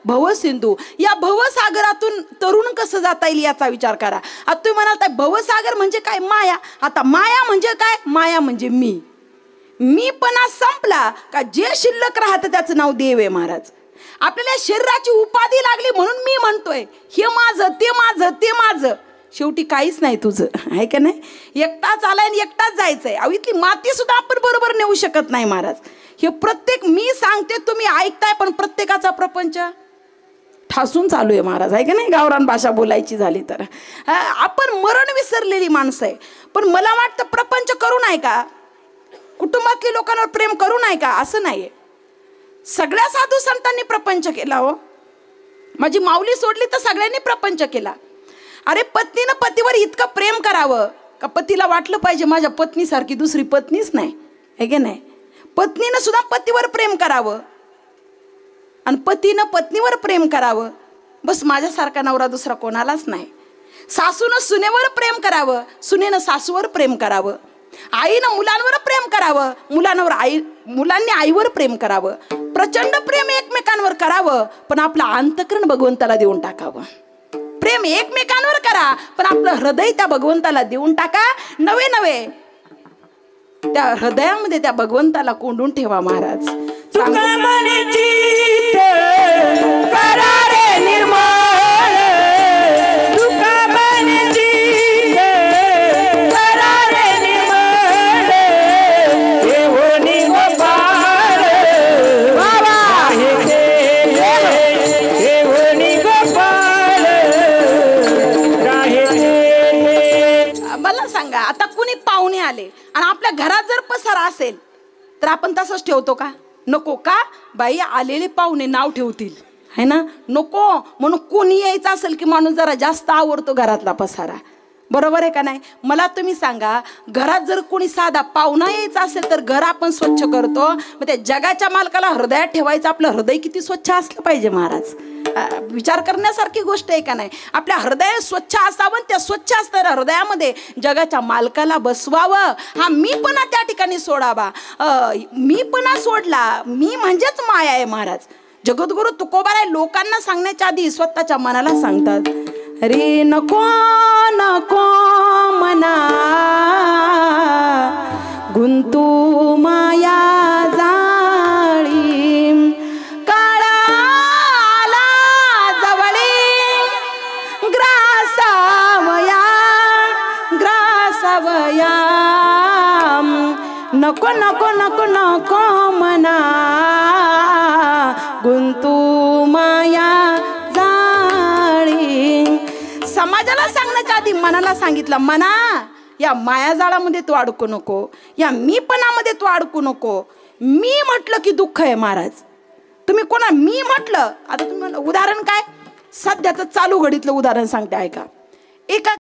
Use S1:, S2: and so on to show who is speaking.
S1: भवसिंधू. या भवसागरातून तरुण कसं जाता येईल याचा विचार करा. आता तुम्ही म्हणाल भवसागर म्हणजे काय? माया. आता माया म्हणजे काय? माया म्हणजे मीपणा संपला का जे शिल्लक राहतं त्याचं नाव देव आहे महाराज. आपल्याला शरीराची उपाधी लागली म्हणून मी म्हणतोय हे माझं, ते माझं, ते माझं. शेवटी काहीच नाही तुझं, आहे का नाही? एकटाच आलाय आणि एकटाच जायचंय. अहो इथली माती सुद्धा आपण बरोबर नेऊ शकत नाही महाराज. हे प्रत्येक मी सांगते तुम्ही ऐकताय, पण प्रत्येकाचा प्रपंच ठासून चालू आहे महाराज, आहे का नाही? गावरान भाषा बोलायची झाली तर आपण मरण विसरलेली माणसं आहे. पण मला वाटतं प्रपंच करू नाही का, कुटुंबातल्या लोकांवर प्रेम करू नाही का, असं नाहीये. सगळ्या साधू संतांनी प्रपंच केला हो. माझी माऊली सोडली तर सगळ्यांनी प्रपंच केला. अरे पत्नीनं पतीवर इतकं प्रेम करावं का पतीला वाटलं पाहिजे माझ्या पत्नीसारखी दुसरी पत्नीच नाही, आहे की नाही? पत्नीनं सुद्धा पतीवर प्रेम करावं आणि पतीनं पत्नीवर प्रेम करावं. बस माझ्यासारखा नवरा दुसरा कोणालाच नाही. सासूनं सुनेवर प्रेम करावं, सुनेनं सासूवर प्रेम करावं. आईनं मुलांवर प्रेम करावं, मुलांनी आईवर प्रेम करावं. प्रचंड प्रेम एकमेकांवर करावं, पण आपलं अंतःकरण भगवंताला देऊन टाकावं. प्रेम एकमेकांवर करा, पण आपलं हृदय त्या भगवंताला देऊन टाका. नवे नवे त्या हृदयामध्ये त्या भगवंताला कोंडून ठेवा महाराज. आता कुणी पाहुणे आले आणि आपल्या घरात जर पसारा असेल तर आपण तसंच ठेवतो का? नको. का? बाई आलेले पाहुणे नाव ठेवतील, है ना? नको. म्हणून कोणी यायचं असेल की माणूस जरा जास्त आवडतो घरातला पसारा, बरोबर आहे का नाही? मला तुम्ही सांगा, घरात जर कोणी साधा पाहुणा यायचा असेल तर घर आपण स्वच्छ करतो. मग त्या जगाच्या मालकाला हृदयात ठेवायचं, आपलं हृदय किती स्वच्छ असलं पाहिजे महाराज. विचार करण्यासारखी गोष्ट आहे का नाही? आपल्या हृदय स्वच्छ असावं, त्या स्वच्छ असणाऱ्या हृदयामध्ये जगाच्या मालकाला बसवावं. हा मीपणा त्या ठिकाणी सोडावा. मीपणा सोडला, मी म्हणजेच माया आहे महाराज. जगद्गुरु तुकोबाराय लोकांना सांगण्याच्या आधी स्वतःच्या मनाला सांगतात, अरे नको नको मना गुंतू माया जाळी, काळाला जवळी ग्रासावया ग्रासावया. नको नको नको नको मना गुंतू माया जाळी. समाजाला सांगण्याच्या आधी मनाला सांगितलं, मना या मायाजाळामध्ये तू अडकू नको, या मीपणामध्ये तू अडकू नको. मी म्हटलं की दुःख आहे महाराज. तुम्ही कोणा मी म्हटलं, आता तुम्ही उदाहरण काय? सध्याचं चालू घडीतलं उदाहरण सांगते ऐका. एका